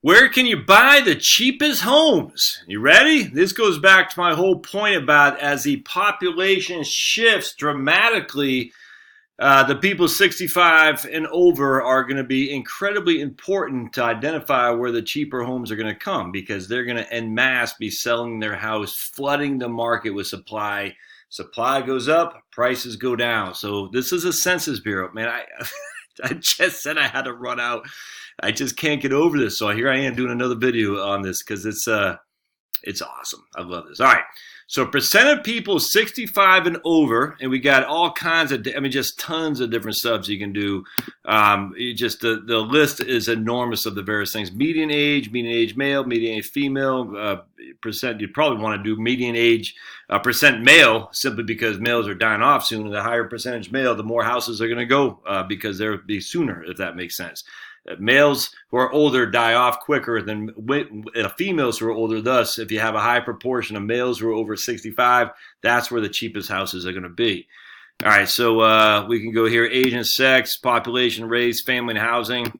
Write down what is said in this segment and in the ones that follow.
Where can you buy the cheapest homes? You ready? This goes back to my whole point about as the population shifts dramatically, the people 65 and over are going to be incredibly important to identify where the cheaper homes are going to come because they're going to en masse be selling their house, flooding the market with supply. Supply goes up, prices go down. So this is a Census Bureau. Man, I just said I had to run out. I just can't get over this. So here I am doing another video on this because it's awesome. I love this. All right. So percent of people 65 and over, and we got all kinds of, just tons of different subs you can do. The list is enormous of the various things. Median age male, median age female, percent. You'd probably want to do median age percent male simply because males are dying off soon. And the higher percentage male, the more houses are going to go because they'll be sooner, if that makes sense. Males who are older die off quicker than females who are older. Thus, if you have a high proportion of males who are over 65, that's where the cheapest houses are going to be. All right, so we can go here. Age and sex, population, race, family, and housing.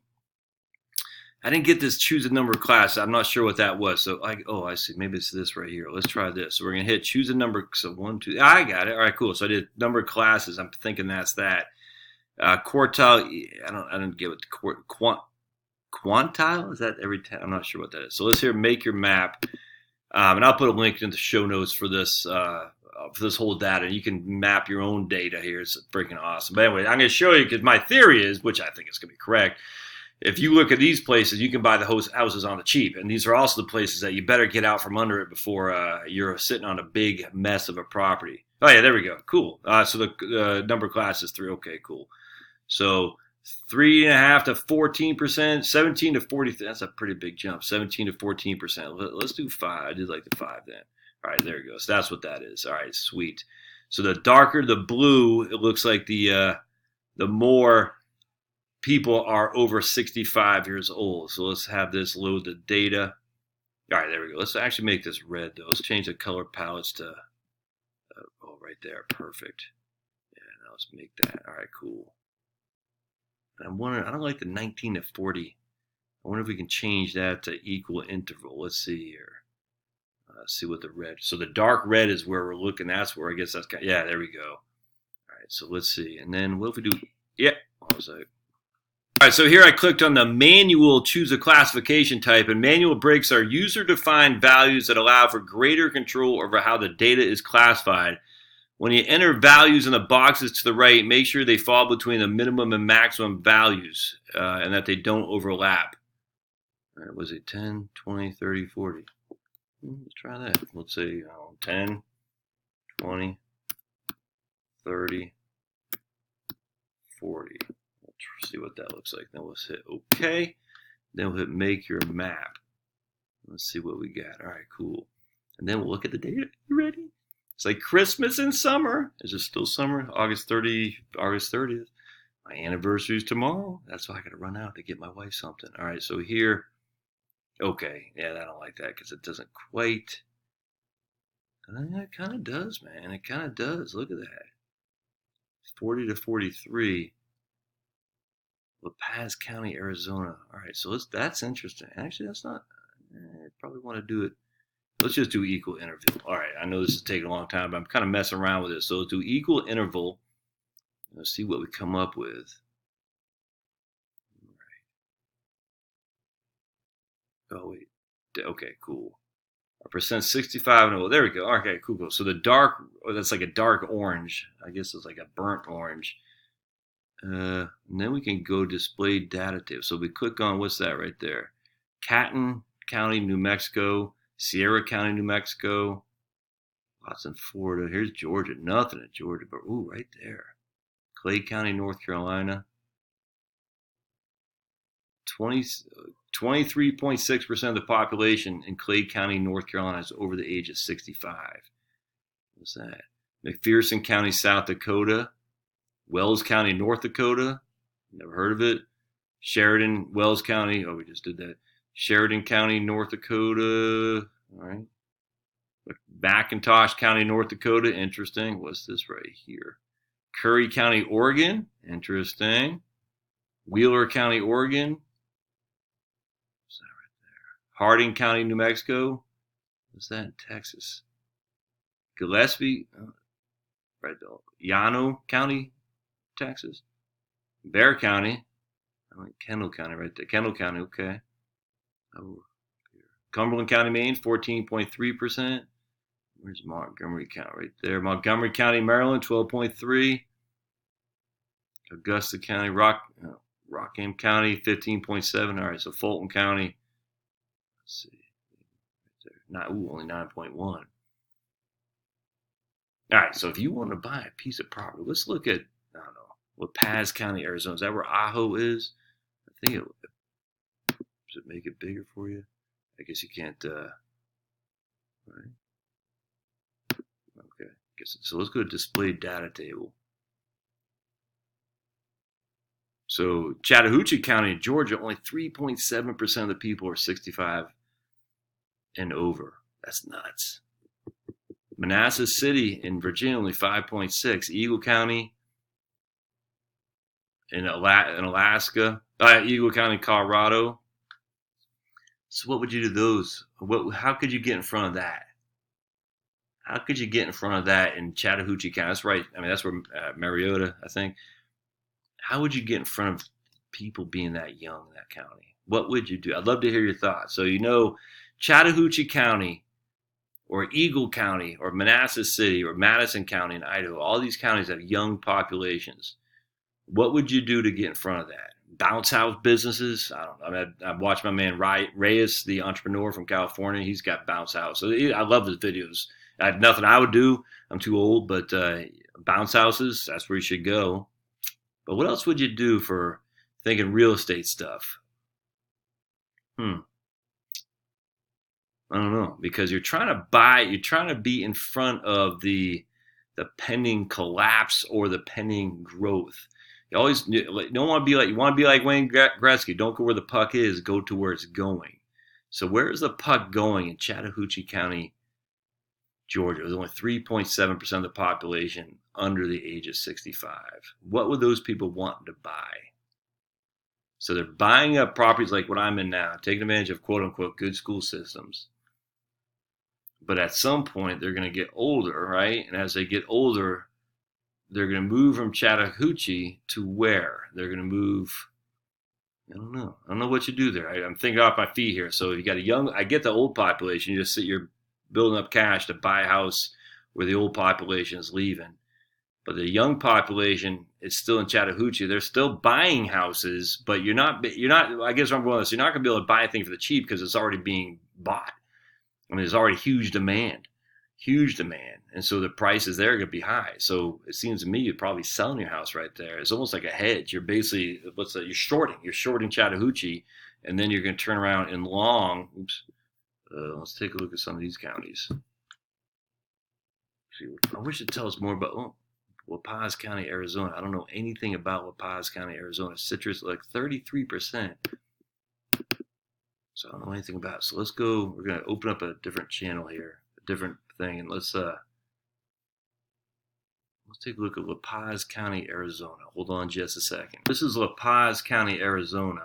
I didn't get this choose a number of class. I'm not sure what that was. So, I see. Maybe it's this right here. Let's try this. So we're going to hit choose a number. So 1, 2. I got it. All right, cool. So I did number of classes. I'm thinking that's that. Quartile, I don't get what the quantile is that every time. I'm not sure what that is. So let's here make your map, and I'll put a link in the show notes for this whole data. You can map your own data here. It's freaking awesome. But anyway, I'm going to show you because my theory is, which I think is going to be correct. If you look at these places, you can buy the houses on the cheap, and these are also the places that you better get out from under it before you're sitting on a big mess of a property. Oh yeah, there we go. Cool. So the number of class is 3. Okay, cool. So 3.5 to 14%, 17 to 40. That's a pretty big jump. 17 to 14%. Let's do 5. I did like the 5 then. All right, there it goes. That's what that is. All right, sweet. So the darker the blue, it looks like the more people are over 65 years old. So let's have this load the data. All right, there we go. Let's actually make this red though. Let's change the color palettes to right there. Perfect. Yeah, now let's make that. All right, cool. I'm wondering, I don't like the 19 to 40. I wonder if we can change that to equal interval. Let's see here. See what the red. So the dark red is where we're looking. That's where I guess that's kind of, yeah, there we go. All right, so let's see. And then what if we do, yeah, what was that? All right, so here I clicked on the manual, choose a classification type, and manual breaks are user-defined values that allow for greater control over how the data is classified. When you enter values in the boxes to the right, make sure they fall between the minimum and maximum values and that they don't overlap. All right, was it 10, 20, 30, 40? Let's try that. Let's say 10, 20, 30, 40. Let's see what that looks like. Then we'll hit OK. Then we'll hit make your map. Let's see what we got. All right, cool. And then we'll look at the data. You ready? It's like Christmas and summer. Is it still summer? August 30th. My anniversary is tomorrow. That's why I got to run out to get my wife something. All right, so here. Okay, yeah, I don't like that because it doesn't quite. It kind of does, man. It kind of does. Look at that. 40 to 43. Paz County, Arizona. All right, so that's interesting. Actually, that's not. I probably want to do it. Let's just do equal interval. All right, I know this is taking a long time, but I'm kind of messing around with this. So let's do equal interval. Let's see what we come up with. All right. Oh, wait. Okay, cool. A percent 65 and over. There we go. Okay, cool. So the dark, that's like a dark orange. I guess it's like a burnt orange. And then we can go display data table. So we click on, what's that right there? Canton County, New Mexico. Sierra County, New Mexico. Lots in Florida. Here's Georgia. Nothing in Georgia, but ooh, right there. Clay County, North Carolina. 23.6% of the population in Clay County, North Carolina is over the age of 65. What's that? McPherson County, South Dakota. Wells County, North Dakota. Never heard of it. Sheridan, Wells County. Oh, we just did that. Sheridan County, North Dakota. All right. McIntosh County, North Dakota. Interesting. What's this right here? Curry County, Oregon. Interesting. Wheeler County, Oregon. What's that right Harding County, New Mexico. What's that in Texas? Gillespie, right there. Llano County, Texas. Bear County. I like Kendall County right there. Kendall County, okay. Cumberland County, Maine, 14.3%. Where's Montgomery County? Right there. Montgomery County, Maryland, 12.3%. Augusta County, Rockham County, 15.7%. All right, so Fulton County, let's see. Only 9.1%. All right, so if you want to buy a piece of property, let's look at, I don't know, what Paz County, Arizona. Is that where Ajo is? I think does it make it bigger for you? I guess you can't, right? Okay, so let's go to display data table. So Chattahoochee County, Georgia, only 3.7% of the people are 65 and over. That's nuts. Manassas City in Virginia, only 5.6%. Eagle County in Alaska, Eagle County, Colorado. So what would you do those? How could you get in front of that? How could you get in front of that in Chattahoochee County? That's right. I mean, that's where Mariota, I think. How would you get in front of people being that young in that county? What would you do? I'd love to hear your thoughts. So, Chattahoochee County or Eagle County or Manassas City or Madison County in Idaho, all these counties have young populations. What would you do to get in front of that? Bounce house businesses? I don't know. I mean, I've watched my man Reyes, the entrepreneur from California. He's got bounce house. So I love his videos. I have nothing I would do. I'm too old, but bounce houses, that's where you should go. But what else would you do for thinking real estate stuff? I don't know, because you're trying to be in front of the pending collapse or the pending growth. You want to be like Wayne Gretzky. Don't go where the puck is, go to where it's going. So where is the puck going in Chattahoochee County, Georgia? There's only 3.7% of the population under the age of 65. What would those people want to buy? So they're buying up properties like what I'm in now, taking advantage of quote unquote good school systems. But at some point they're going to get older, right? And as they get older, they're going to move from Chattahoochee to where? They're going to move, I don't know what you do there. I'm thinking off my feet here. So if you got I get the old population, you're building up cash to buy a house where the old population is leaving. But the young population is still in Chattahoochee. They're still buying houses, but you're not, I guess I'm going with this, you're not going to be able to buy a thing for the cheap because it's already being bought. I mean, there's already huge demand. And so the prices there are going to be high. So it seems to me you're probably selling your house right there. It's almost like a hedge. You're basically, you're shorting Chattahoochee, and then you're going to turn around and long. Let's take a look at some of these counties. I wish it tells us more about La Paz County, Arizona. I don't know anything about La Paz County, Arizona. Citrus, like 33%. So I don't know anything about it. So let's go. We're going to open up a different channel here, a different thing, and let's take a look at La Paz County, Arizona. Hold on just a second. This is La Paz County, Arizona.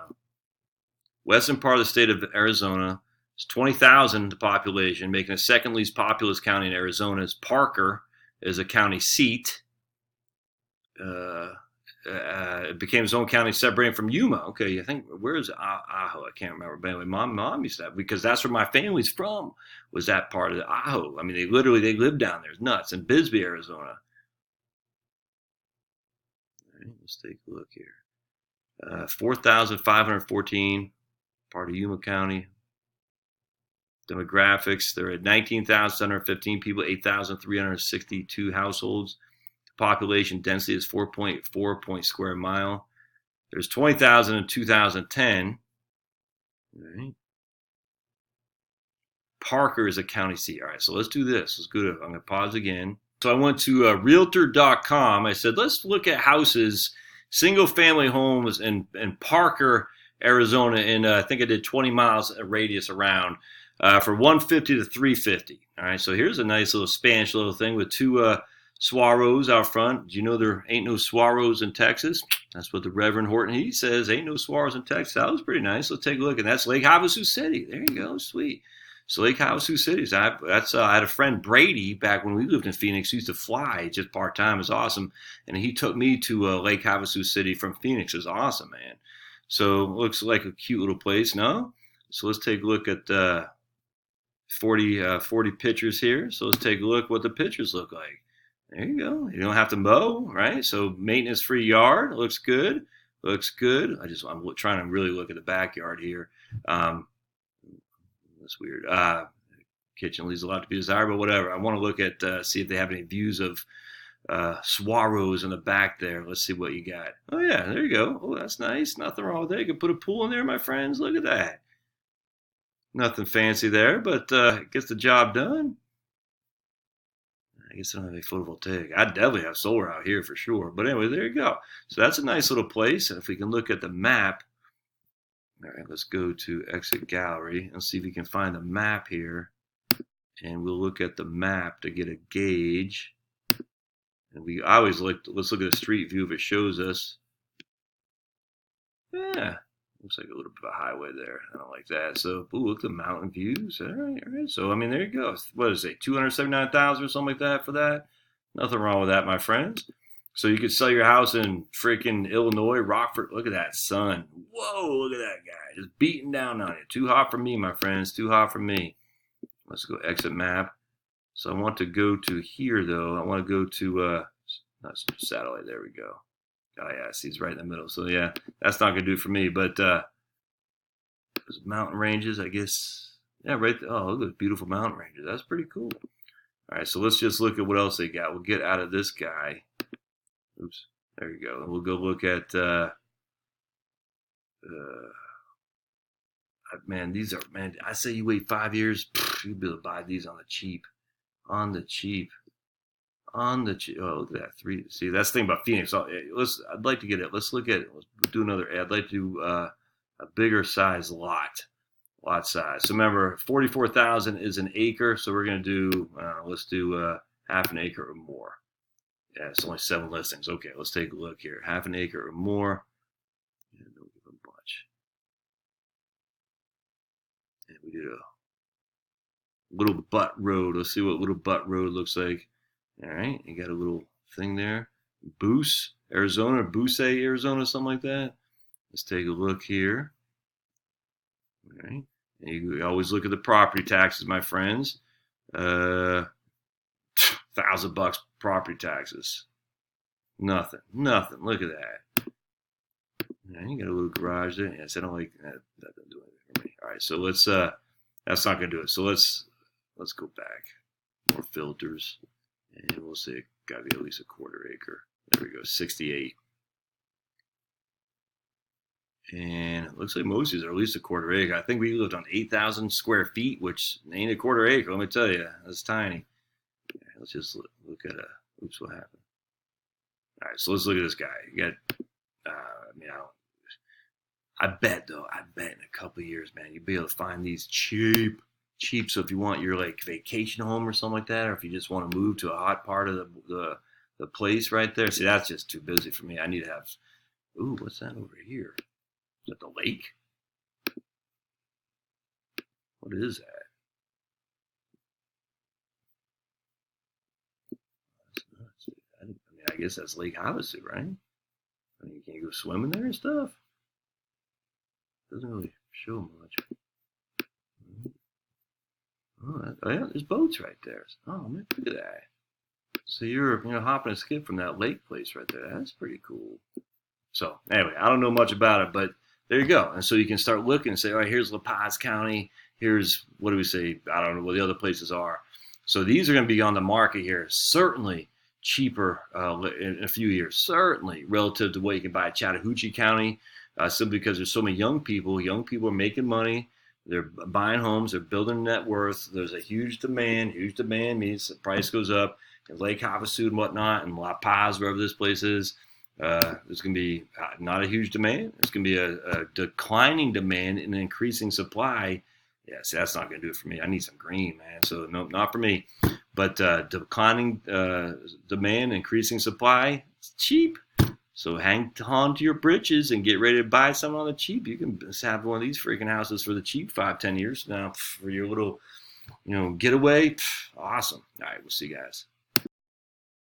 Western part of the state of Arizona. It's 20,000 the population, making the second least populous county in Arizona. It's Parker is a county seat. It became its own county, separating from Yuma. Okay, I think, where is Ajo? I can't remember. But anyway, mom used to have, because that's where my family's from, was that part of the Ajo. I mean, they lived down there. It's nuts. In Bisbee, Arizona. All right, let's take a look here. 4,514, part of Yuma County. Demographics, there are 19,715 people, 8,362 households. Population density is 4.4 points square mile. There's 20,000 in 2010. Right. Parker is a county seat. All right, so let's do this. Let's go to, I'm going to pause again. So I went to realtor.com. I said, let's look at houses, single family homes in Parker, Arizona, and I think I did 20 miles radius around for 150 to 350. All right, so here's a nice little Spanish little thing with two Swaros out front. Do you know there ain't no Swaros in Texas? That's what the Reverend Horton he says. Ain't no saguaros in Texas. That was pretty nice. Let's take a look. And that's Lake Havasu City. There you go. Sweet. So Lake Havasu City. I had a friend, Brady, back when we lived in Phoenix. He used to fly just part-time. It's awesome. And he took me to Lake Havasu City from Phoenix. It's awesome, man. So looks like a cute little place, no? So let's take a look at 40 pictures here. So let's take a look what the pictures look like. There you go. You don't have to mow, right? So maintenance-free yard. Looks good. Looks good. I'm trying to really look at the backyard here. That's weird. Kitchen leaves a lot to be desired, but whatever. I want to look at, see if they have any views of saguaros in the back there. Let's see what you got. Oh, yeah, there you go. Oh, that's nice. Nothing wrong with that. You can put a pool in there, my friends. Look at that. Nothing fancy there, but gets the job done. I guess I don't have any photovoltaic. I definitely have solar out here for sure. But anyway, there you go. So that's a nice little place. And if we can look at the map, all right, let's go to Exit Gallery and see if we can find the map here. And we'll look at the map to get a gauge. And let's look at a street view if it shows us. Yeah, looks like a little bit of a highway there. I don't like that. So, ooh, look at the mountain views. All right, all right. So, I mean, there you go. What is it, 279,000 or something like that for that? Nothing wrong with that, my friends. So you could sell your house in freaking Illinois, Rockford. Look at that sun. Whoa, look at that guy. Just beating down on you. Too hot for me, my friends. Too hot for me. Let's go exit map. So I want to go to here, though. I want to go to, not satellite. There we go. Oh, yeah, see, it's right in the middle. So, yeah, that's not going to do it for me. But mountain ranges, I guess. Yeah, right there. Oh, look at those beautiful mountain ranges. That's pretty cool. All right, so let's just look at what else they got. We'll get out of this guy. Oops, there you go. And we'll go look at, man, I say you wait 5 years, you'll be able to buy these on the cheap. On the cheap. On the cheap. Oh, look at that. See, that's the thing about Phoenix. I'd like to get it. Let's look at it. Let's do another ad. I'd like to do a bigger size lot size. So remember, 44,000 is an acre. So we're going to do, let's do half an acre or more. Yeah, it's only 7 listings. Okay, let's take a look here. Half an acre or more. Yeah, don't give them much. And we did a little butt road. Let's see what little butt road looks like. All right, you got a little thing there. Boose, Arizona, Buce, Arizona, something like that. Let's take a look here. All right, and you always look at the property taxes, my friends. $1,000 property taxes. Nothing. Look at that. Yeah, you got a little garage there. Yes, I don't like that. That doesn't do anything for me. All right, so let's. That's not gonna do it. So let's go back. More filters, and we'll say it got to be at least a quarter acre. There we go, 68. And it looks like most of these are at least a quarter acre. I think we lived on 8,000 square feet, which ain't a quarter acre. Let me tell you, that's tiny. Okay, let's just look at oops, what happened? All right, so let's look at this guy. You got, I bet in a couple of years, man, you'll be able to find these cheap. So if you want your like vacation home or something like that, or if you just want to move to a hot part of the place right there, see, that's just too busy for me. I need to have, ooh, what's that over here? Is that the lake? What is that? I guess that's Lake Havasu, right? I mean, can you go swimming there and stuff? Doesn't really show much. Oh, yeah, there's boats right there. Oh, man, look at that. So you're hopping a skip from that lake place right there. That's pretty cool. So anyway, I don't know much about it, but there you go. And so you can start looking and say, all right, here's Paz County. Here's, what do we say? I don't know what the other places are. So these are going to be on the market here. Certainly cheaper in a few years. Certainly relative to what you can buy at Chattahoochee County, simply because there's so many young people. Young people are making money. They're buying homes. They're building net worth. There's a huge demand. Huge demand means the price goes up. In Lake Havasu and whatnot, and La Paz, wherever this place is, there's going to be not a huge demand. There's going to be a declining demand and an increasing supply. Yes, that's not going to do it for me. I need some green, man. So no, not for me. But declining demand, increasing supply. It's cheap. So hang on to your britches and get ready to buy some on the cheap. You can have one of these freaking houses for the cheap 5-10 years now for your little, getaway. Awesome. All right, we'll see you guys.